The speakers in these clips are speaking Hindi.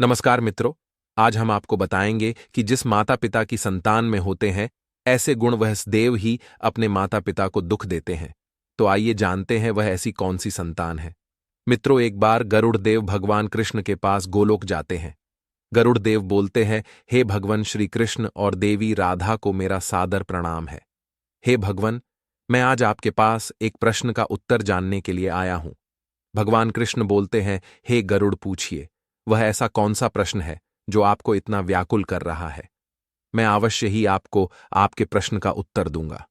नमस्कार मित्रों। आज हम आपको बताएंगे कि जिस माता पिता की संतान में होते हैं ऐसे गुण वह देव ही अपने माता पिता को दुख देते हैं। तो आइए जानते हैं वह ऐसी कौन सी संतान है। मित्रों, एक बार गरुड़ देव भगवान कृष्ण के पास गोलोक जाते हैं। गरुड़ देव बोलते हैं, हे भगवान श्री कृष्ण और देवी राधा को मेरा सादर प्रणाम है। हे भगवान, मैं आज आपके पास एक प्रश्न का उत्तर जानने के लिए आया हूं। भगवान कृष्ण बोलते हैं, हे गरुड़, पूछिए, वह ऐसा कौन सा प्रश्न है जो आपको इतना व्याकुल कर रहा है। मैं अवश्य ही आपको आपके प्रश्न का उत्तर दूंगा।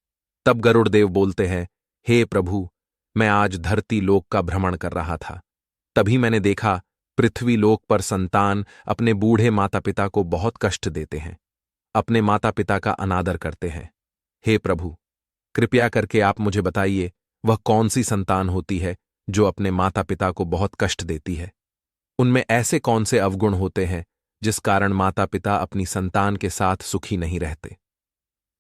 तब गरुड़ देव बोलते हैं, हे प्रभु, मैं आज धरती लोक का भ्रमण कर रहा था। तभी मैंने देखा पृथ्वी लोक पर संतान अपने बूढ़े माता पिता को बहुत कष्ट देते हैं, अपने माता पिता का अनादर करते हैं। हे प्रभु, कृपया करके आप मुझे बताइए वह कौन सी संतान होती है जो अपने माता पिता को बहुत कष्ट देती है। उनमें ऐसे कौन से अवगुण होते हैं जिस कारण माता पिता अपनी संतान के साथ सुखी नहीं रहते।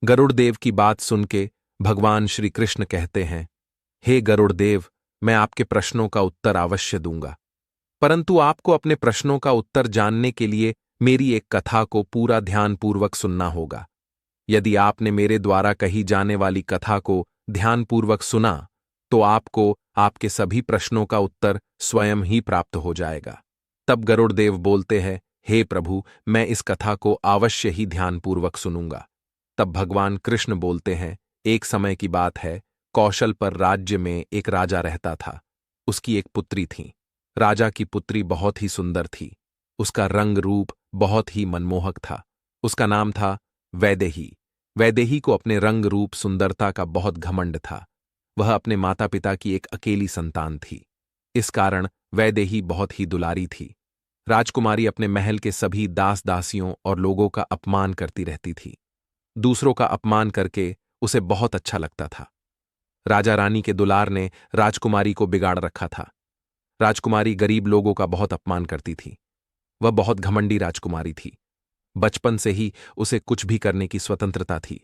गरुड़ देव की बात सुन के भगवान श्री कृष्ण कहते हैं, हे गरुड़ देव, मैं आपके प्रश्नों का उत्तर अवश्य दूंगा, परंतु आपको अपने प्रश्नों का उत्तर जानने के लिए मेरी एक कथा को पूरा ध्यानपूर्वक सुनना होगा। यदि आपने मेरे द्वारा कही जाने वाली कथा को ध्यानपूर्वक सुना तो आपको आपके सभी प्रश्नों का उत्तर स्वयं ही प्राप्त हो जाएगा। तब गरुड़ देव बोलते हैं, हे प्रभु, मैं इस कथा को अवश्य ही ध्यानपूर्वक सुनूंगा। तब भगवान कृष्ण बोलते हैं, एक समय की बात है, कौशल पर राज्य में एक राजा रहता था। उसकी एक पुत्री थी। राजा की पुत्री बहुत ही सुंदर थी। उसका रंग रूप बहुत ही मनमोहक था। उसका नाम था वैदेही। वैदेही को अपने रंग रूप सुंदरता का बहुत घमंड था। वह अपने माता पिता की एक अकेली संतान थी। इस कारण वैदेही बहुत ही दुलारी थी। राजकुमारी अपने महल के सभी दास दासियों और लोगों का अपमान करती रहती थी। दूसरों का अपमान करके उसे बहुत अच्छा लगता था। राजा रानी के दुलार ने राजकुमारी को बिगाड़ रखा था। राजकुमारी गरीब लोगों का बहुत अपमान करती थी। वह बहुत घमंडी राजकुमारी थी। बचपन से ही उसे कुछ भी करने की स्वतंत्रता थी।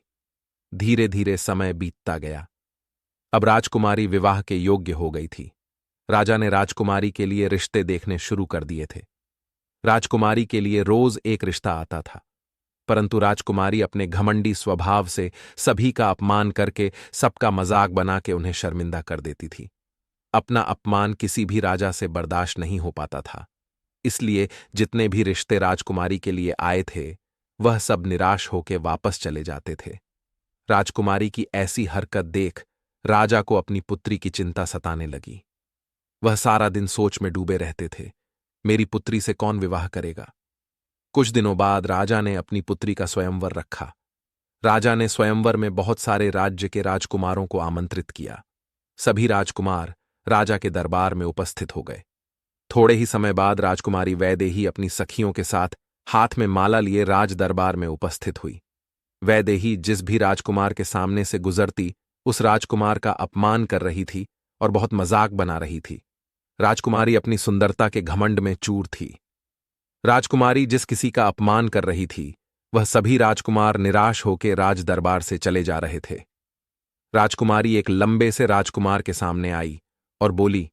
धीरे धीरे समय बीतता गया। अब राजकुमारी विवाह के योग्य हो गई थी। राजा ने राजकुमारी के लिए रिश्ते देखने शुरू कर दिए थे। राजकुमारी के लिए रोज एक रिश्ता आता था, परंतु राजकुमारी अपने घमंडी स्वभाव से सभी का अपमान करके सबका मजाक बना के उन्हें शर्मिंदा कर देती थी। अपना अपमान किसी भी राजा से बर्दाश्त नहीं हो पाता था। इसलिए जितने भी रिश्ते राजकुमारी के लिए आए थे वह सब निराश होकर वापस चले जाते थे। राजकुमारी की ऐसी हरकत देख राजा को अपनी पुत्री की चिंता सताने लगी। वह सारा दिन सोच में डूबे रहते थे, मेरी पुत्री से कौन विवाह करेगा। कुछ दिनों बाद राजा ने अपनी पुत्री का स्वयंवर रखा। राजा ने स्वयंवर में बहुत सारे राज्य के राजकुमारों को आमंत्रित किया। सभी राजकुमार राजा के दरबार में उपस्थित हो गए। थोड़े ही समय बाद राजकुमारी वैदेही अपनी सखियों के साथ हाथ में माला लिए राज दरबार में उपस्थित हुई। वैदेही जिस भी राजकुमार के सामने से गुजरती उस राजकुमार का अपमान कर रही थी और बहुत मजाक बना रही थी। राजकुमारी अपनी सुंदरता के घमंड में चूर थी। राजकुमारी जिस किसी का अपमान कर रही थी वह सभी राजकुमार निराश होकर राज दरबार से चले जा रहे थे। राजकुमारी एक लंबे से राजकुमार के सामने आई और बोली,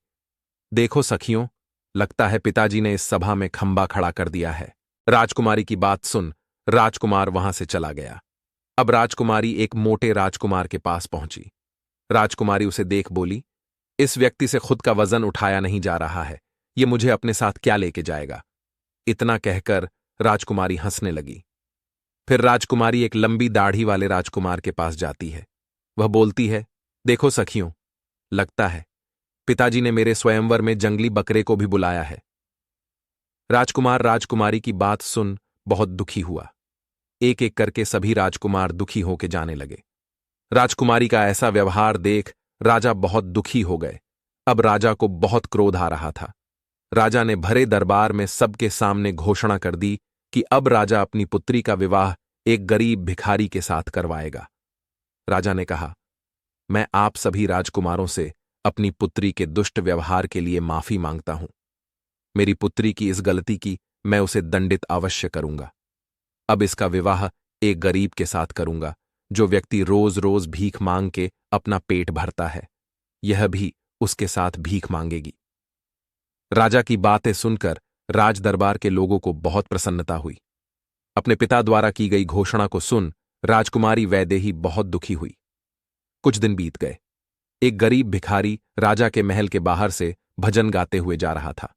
देखो सखियों, लगता है पिताजी ने इस सभा में खंबा खड़ा कर दिया है। राजकुमारी की बात सुन राजकुमार वहां से चला गया। अब राजकुमारी एक मोटे राजकुमार के पास पहुंची। राजकुमारी उसे देख बोली, इस व्यक्ति से खुद का वजन उठाया नहीं जा रहा है, ये मुझे अपने साथ क्या लेके जाएगा। इतना कहकर राजकुमारी हंसने लगी। फिर राजकुमारी एक लंबी दाढ़ी वाले राजकुमार के पास जाती है। वह बोलती है, देखो सखियों, लगता है पिताजी ने मेरे स्वयंवर में जंगली बकरे को भी बुलाया है। राजकुमार राजकुमारी की बात सुन बहुत दुखी हुआ। एक एक करके सभी राजकुमार दुखी होके जाने लगे। राजकुमारी का ऐसा व्यवहार देख राजा बहुत दुखी हो गए। अब राजा को बहुत क्रोध आ रहा था। राजा ने भरे दरबार में सबके सामने घोषणा कर दी कि अब राजा अपनी पुत्री का विवाह एक गरीब भिखारी के साथ करवाएगा। राजा ने कहा, मैं आप सभी राजकुमारों से अपनी पुत्री के दुष्ट व्यवहार के लिए माफी मांगता हूं। मेरी पुत्री की इस गलती की मैं उसे दंडित अवश्य करूंगा। अब इसका विवाह एक गरीब के साथ करूंगा जो व्यक्ति रोज रोज भीख मांग के अपना पेट भरता है। यह भी उसके साथ भीख मांगेगी। राजा की बातें सुनकर राज दरबार के लोगों को बहुत प्रसन्नता हुई। अपने पिता द्वारा की गई घोषणा को सुन राजकुमारी वैदेही बहुत दुखी हुई। कुछ दिन बीत गए। एक गरीब भिखारी राजा के महल के बाहर से भजन गाते हुए जा रहा था।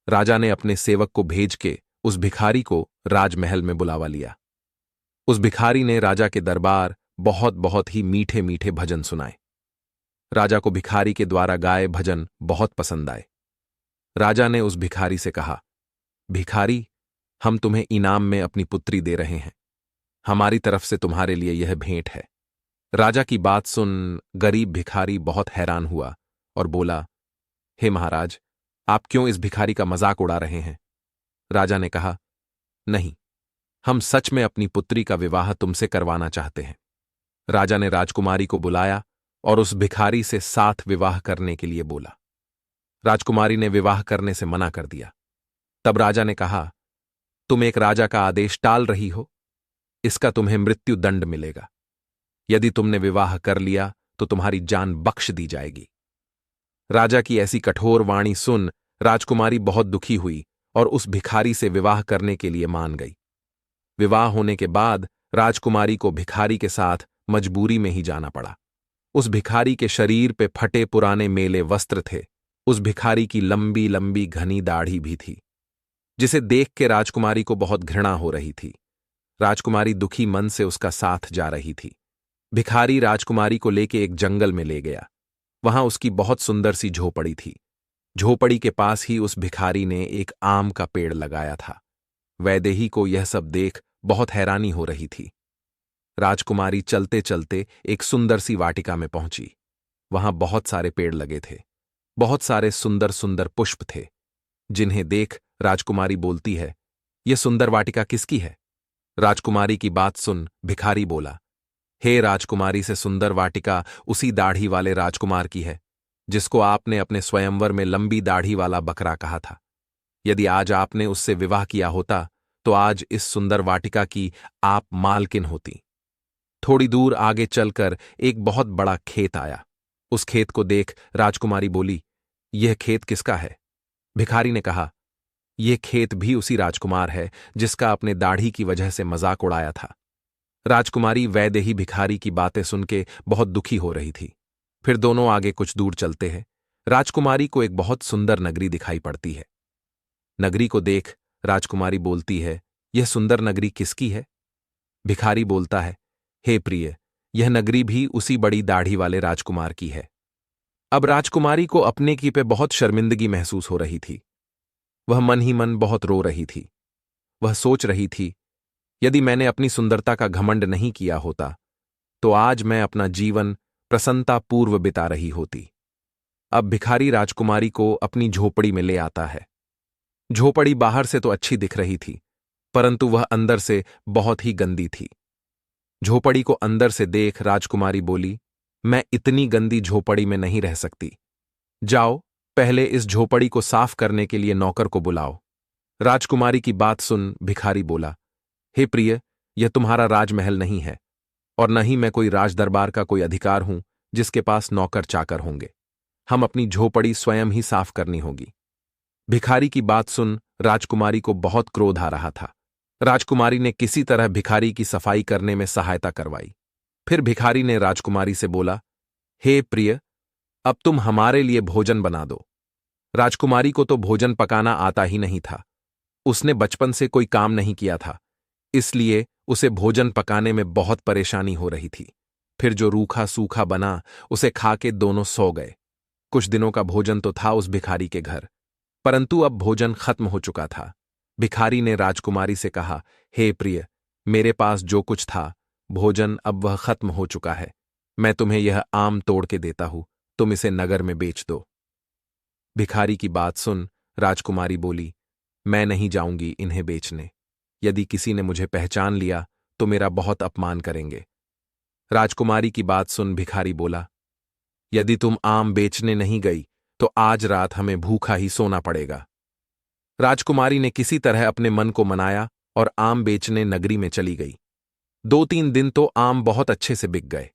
राजा ने अपने सेवक को भेज के उस भिखारी को राजमहल में बुलावा लिया। उस भिखारी ने राजा के दरबार बहुत बहुत ही मीठे मीठे भजन सुनाए। राजा को भिखारी के द्वारा गाए भजन बहुत पसंद आए। राजा ने उस भिखारी से कहा, भिखारी, हम तुम्हें इनाम में अपनी पुत्री दे रहे हैं। हमारी तरफ से तुम्हारे लिए यह भेंट है। राजा की बात सुन गरीब भिखारी बहुत हैरान हुआ और बोला, हे महाराज, आप क्यों इस भिखारी का मजाक उड़ा रहे हैं? राजा ने कहा, नहीं, हम सच में अपनी पुत्री का विवाह तुमसे करवाना चाहते हैं। राजा ने राजकुमारी को बुलाया और उस भिखारी से साथ विवाह करने के लिए बोला। राजकुमारी ने विवाह करने से मना कर दिया। तब राजा ने कहा, तुम एक राजा का आदेश टाल रही हो, इसका तुम्हें मृत्यु दंड मिलेगा। यदि तुमने विवाह कर लिया तो तुम्हारी जान बख्श दी जाएगी। राजा की ऐसी कठोर वाणी सुन राजकुमारी बहुत दुखी हुई और उस भिखारी से विवाह करने के लिए मान गई। विवाह होने के बाद राजकुमारी को भिखारी के साथ मजबूरी में ही जाना पड़ा। उस भिखारी के शरीर पे फटे पुराने मेले वस्त्र थे। उस भिखारी की लंबी लंबी घनी दाढ़ी भी थी, जिसे देख के राजकुमारी को बहुत घृणा हो रही थी। राजकुमारी दुखी मन से उसका साथ जा रही थी। भिखारी राजकुमारी को लेके एक जंगल में ले गया। वहां उसकी बहुत सुंदर सी झोपड़ी थी। झोपड़ी के पास ही उस भिखारी ने एक आम का पेड़ लगाया था। वैदेही को यह सब देख बहुत हैरानी हो रही थी। राजकुमारी चलते चलते एक सुंदर सी वाटिका में पहुंची। वहां बहुत सारे पेड़ लगे थे। बहुत सारे सुंदर सुंदर पुष्प थे, जिन्हें देख राजकुमारी बोलती है, यह सुंदर वाटिका किसकी है? राजकुमारी की बात सुन भिखारी बोला, हे राजकुमारी से सुंदर वाटिका उसी दाढ़ी वाले राजकुमार की है, जिसको आपने अपने स्वयंवर में लंबी दाढ़ी वाला बकरा कहा था। यदि आज आपने उससे विवाह किया होता तो आज इस सुंदर वाटिका की आप मालकिन होती। थोड़ी दूर आगे चलकर एक बहुत बड़ा खेत आया। उस खेत को देख राजकुमारी बोली, यह खेत किसका है? भिखारी ने कहा, यह खेत भी उसी राजकुमार है जिसका अपने दाढ़ी की वजह से मजाक उड़ाया था। राजकुमारी वैदेही भिखारी की बातें सुन के बहुत दुखी हो रही थी। फिर दोनों आगे कुछ दूर चलते हैं। राजकुमारी को एक बहुत सुंदर नगरी दिखाई पड़ती है। नगरी को देख राजकुमारी बोलती है, यह सुंदर नगरी किसकी है? भिखारी बोलता है, हे प्रिय, यह नगरी भी उसी बड़ी दाढ़ी वाले राजकुमार की है। अब राजकुमारी को अपने की पे बहुत शर्मिंदगी महसूस हो रही थी। वह मन ही मन बहुत रो रही थी। वह सोच रही थी, यदि मैंने अपनी सुंदरता का घमंड नहीं किया होता तो आज मैं अपना जीवन प्रसन्नतापूर्व बिता रही होती। अब भिखारी राजकुमारी को अपनी झोपड़ी में ले आता है। झोपड़ी बाहर से तो अच्छी दिख रही थी, परंतु वह अंदर से बहुत ही गंदी थी। झोपड़ी को अंदर से देख राजकुमारी बोली, मैं इतनी गंदी झोपड़ी में नहीं रह सकती। जाओ, पहले इस झोपड़ी को साफ करने के लिए नौकर को बुलाओ। राजकुमारी की बात सुन भिखारी बोला, हे प्रिय, यह तुम्हारा राजमहल नहीं है और न ही मैं कोई राजदरबार का कोई अधिकार हूं जिसके पास नौकर चाकर होंगे। हम अपनी झोपड़ी स्वयं ही साफ करनी होगी। भिखारी की बात सुन राजकुमारी को बहुत क्रोध आ रहा था। राजकुमारी ने किसी तरह भिखारी की सफाई करने में सहायता करवाई। फिर भिखारी ने राजकुमारी से बोला, हे प्रिय, अब तुम हमारे लिए भोजन बना दो। राजकुमारी को तो भोजन पकाना आता ही नहीं था। उसने बचपन से कोई काम नहीं किया था, इसलिए उसे भोजन पकाने में बहुत परेशानी हो रही थी। फिर जो रूखा सूखा बना उसे खा के दोनों सो गए। कुछ दिनों का भोजन तो था उस भिखारी के घर, परंतु अब भोजन खत्म हो चुका था। भिखारी ने राजकुमारी से कहा, हे प्रिय, मेरे पास जो कुछ था भोजन अब वह खत्म हो चुका है। मैं तुम्हें यह आम तोड़ के देता हूं, तुम इसे नगर में बेच दो। भिखारी की बात सुन राजकुमारी बोली, मैं नहीं जाऊंगी इन्हें बेचने। यदि किसी ने मुझे पहचान लिया तो मेरा बहुत अपमान करेंगे। राजकुमारी की बात सुन भिखारी बोला, यदि तुम आम बेचने नहीं गई तो आज रात हमें भूखा ही सोना पड़ेगा। राजकुमारी ने किसी तरह अपने मन को मनाया और आम बेचने नगरी में चली गई। 2-3 दिन तो आम बहुत अच्छे से बिक गए,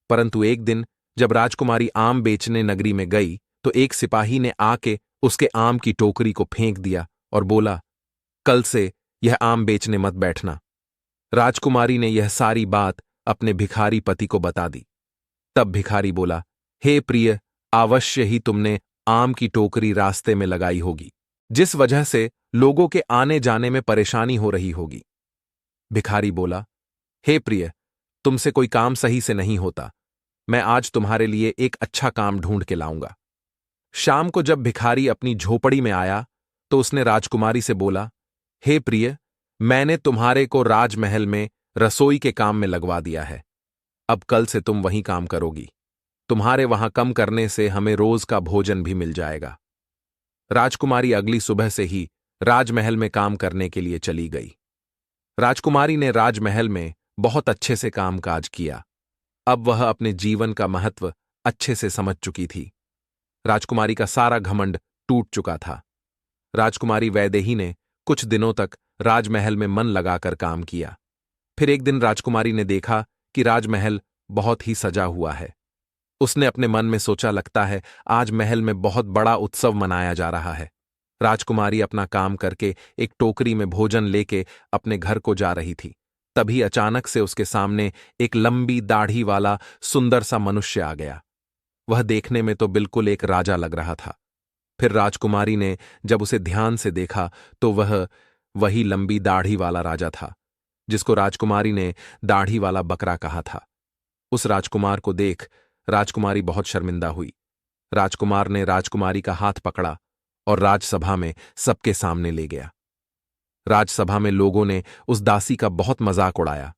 परंतु एक दिन जब राजकुमारी आम बेचने नगरी में गई तो एक सिपाही ने आके उसके आम की टोकरी को फेंक दिया और बोला, कल से यह आम बेचने मत बैठना। राजकुमारी ने यह सारी बात अपने भिखारी पति को बता दी। तब भिखारी बोला, हे प्रिय, अवश्य ही तुमने आम की टोकरी रास्ते में लगाई होगी, जिस वजह से लोगों के आने जाने में परेशानी हो रही होगी। भिखारी बोला, हे प्रिय, तुमसे कोई काम सही से नहीं होता। मैं आज तुम्हारे लिए एक अच्छा काम ढूंढ के लाऊंगा। शाम को जब भिखारी अपनी झोपड़ी में आया तो उसने राजकुमारी से बोला, हे प्रिय, मैंने तुम्हारे को राजमहल में रसोई के काम में लगवा दिया है। अब कल से तुम वहीं काम करोगी। तुम्हारे वहां कम करने से हमें रोज का भोजन भी मिल जाएगा। राजकुमारी अगली सुबह से ही राजमहल में काम करने के लिए चली गई। राजकुमारी ने राजमहल में बहुत अच्छे से कामकाज किया। अब वह अपने जीवन का महत्व अच्छे से समझ चुकी थी। राजकुमारी का सारा घमंड टूट चुका था। राजकुमारी वैदेही ने कुछ दिनों तक राजमहल में मन लगाकर काम किया। फिर एक दिन राजकुमारी ने देखा कि राजमहल बहुत ही सजा हुआ है। उसने अपने मन में सोचा, लगता है आज महल में बहुत बड़ा उत्सव मनाया जा रहा है। राजकुमारी अपना काम करके एक टोकरी में भोजन लेके अपने घर को जा रही थी। तभी अचानक से उसके सामने एक लंबी दाढ़ी वाला सुंदर सा मनुष्य आ गया। वह देखने में तो बिल्कुल एक राजा लग रहा था। फिर राजकुमारी ने जब उसे ध्यान से देखा तो वह वही लंबी दाढ़ी वाला राजा था, जिसको राजकुमारी ने दाढ़ी वाला बकरा कहा था। उस राजकुमार को देख राजकुमारी बहुत शर्मिंदा हुई। राजकुमार ने राजकुमारी का हाथ पकड़ा और राजसभा में सबके सामने ले गया। राजसभा में लोगों ने उस दासी का बहुत मजाक उड़ाया।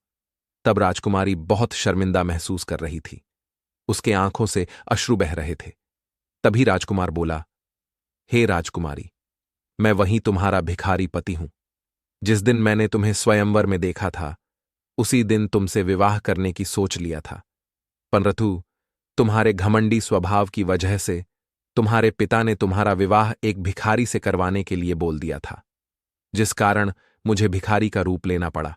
तब राजकुमारी बहुत शर्मिंदा महसूस कर रही थी। उसके आंखों से अश्रु बह रहे थे। तभी राजकुमार बोला, हे राजकुमारी, मैं वहीं तुम्हारा भिखारी पति हूं। जिस दिन मैंने तुम्हें स्वयंवर में देखा था, उसी दिन तुमसे विवाह करने की सोच लिया था, परंतु तुम्हारे घमंडी स्वभाव की वजह से तुम्हारे पिता ने तुम्हारा विवाह एक भिखारी से करवाने के लिए बोल दिया था, जिस कारण मुझे भिखारी का रूप लेना पड़ा।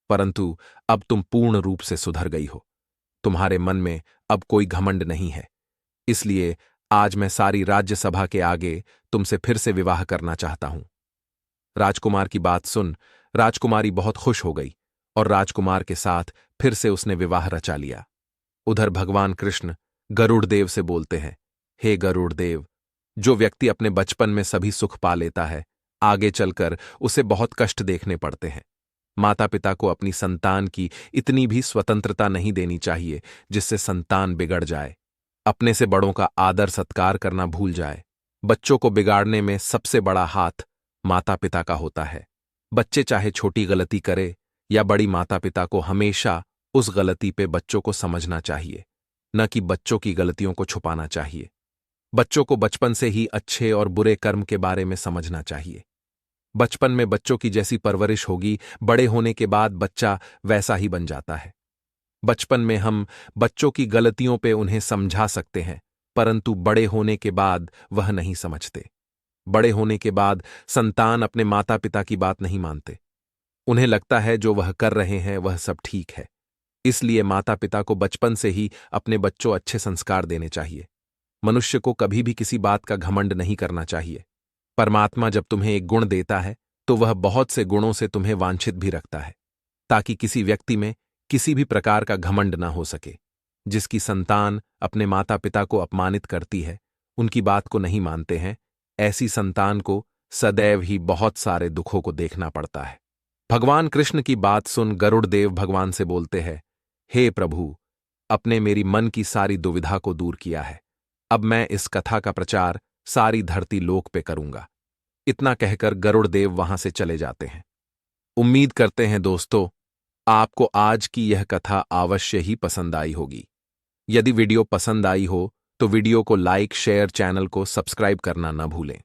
परंतु अब तुम पूर्ण रूप से सुधर गई हो। तुम्हारे मन में अब कोई घमंड नहीं है। इसलिए आज मैं सारी राज्यसभा के आगे तुमसे फिर से विवाह करना चाहता हूं। राजकुमार की बात सुन राजकुमारी बहुत खुश हो गई और राजकुमार के साथ फिर से उसने विवाह रचा लिया। उधर भगवान कृष्ण गरुड़ देव से बोलते हैं, हे गरुड़ देव, जो व्यक्ति अपने बचपन में सभी सुख पा लेता है, आगे चलकर उसे बहुत कष्ट देखने पड़ते हैं। माता पिता को अपनी संतान की इतनी भी स्वतंत्रता नहीं देनी चाहिए जिससे संतान बिगड़ जाए, अपने से बड़ों का आदर सत्कार करना भूल जाए। बच्चों को बिगाड़ने में सबसे बड़ा हाथ माता पिता का होता है। बच्चे चाहे छोटी गलती करे या बड़ी, माता पिता को हमेशा उस गलती पे बच्चों को समझना चाहिए, न कि बच्चों की गलतियों को छुपाना चाहिए। बच्चों को बचपन से ही अच्छे और बुरे कर्म के बारे में समझना चाहिए। बचपन में बच्चों की जैसी परवरिश होगी, बड़े होने के बाद बच्चा वैसा ही बन जाता है। बचपन में हम बच्चों की गलतियों पे उन्हें समझा सकते हैं, परंतु बड़े होने के बाद वह नहीं समझते। बड़े होने के बाद संतान अपने माता पिता की बात नहीं मानते। उन्हें लगता है जो वह कर रहे हैं वह सब ठीक है। इसलिए माता पिता को बचपन से ही अपने बच्चों अच्छे संस्कार देने चाहिए। मनुष्य को कभी भी किसी बात का घमंड नहीं करना चाहिए। परमात्मा जब तुम्हें एक गुण देता है तो वह बहुत से गुणों से तुम्हें वांछित भी रखता है, ताकि किसी व्यक्ति में किसी भी प्रकार का घमंड ना हो सके। जिसकी संतान अपने माता पिता को अपमानित करती है, उनकी बात को नहीं मानते हैं, ऐसी संतान को सदैव ही बहुत सारे दुखों को देखना पड़ता है। भगवान कृष्ण की बात सुन गरुड़ देव भगवान से बोलते हैं, हे प्रभु, अपने मेरी मन की सारी दुविधा को दूर किया है। अब मैं इस कथा का प्रचार सारी धरती लोक पे करूंगा। इतना कहकर गरुड़ देव वहां से चले जाते हैं। उम्मीद करते हैं दोस्तों, आपको आज की यह कथा अवश्य ही पसंद आई होगी। यदि वीडियो पसंद आई हो तो वीडियो को लाइक, शेयर, चैनल को सब्सक्राइब करना न भूलें।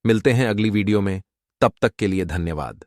मिलते हैं अगली वीडियो में, तब तक के लिए धन्यवाद।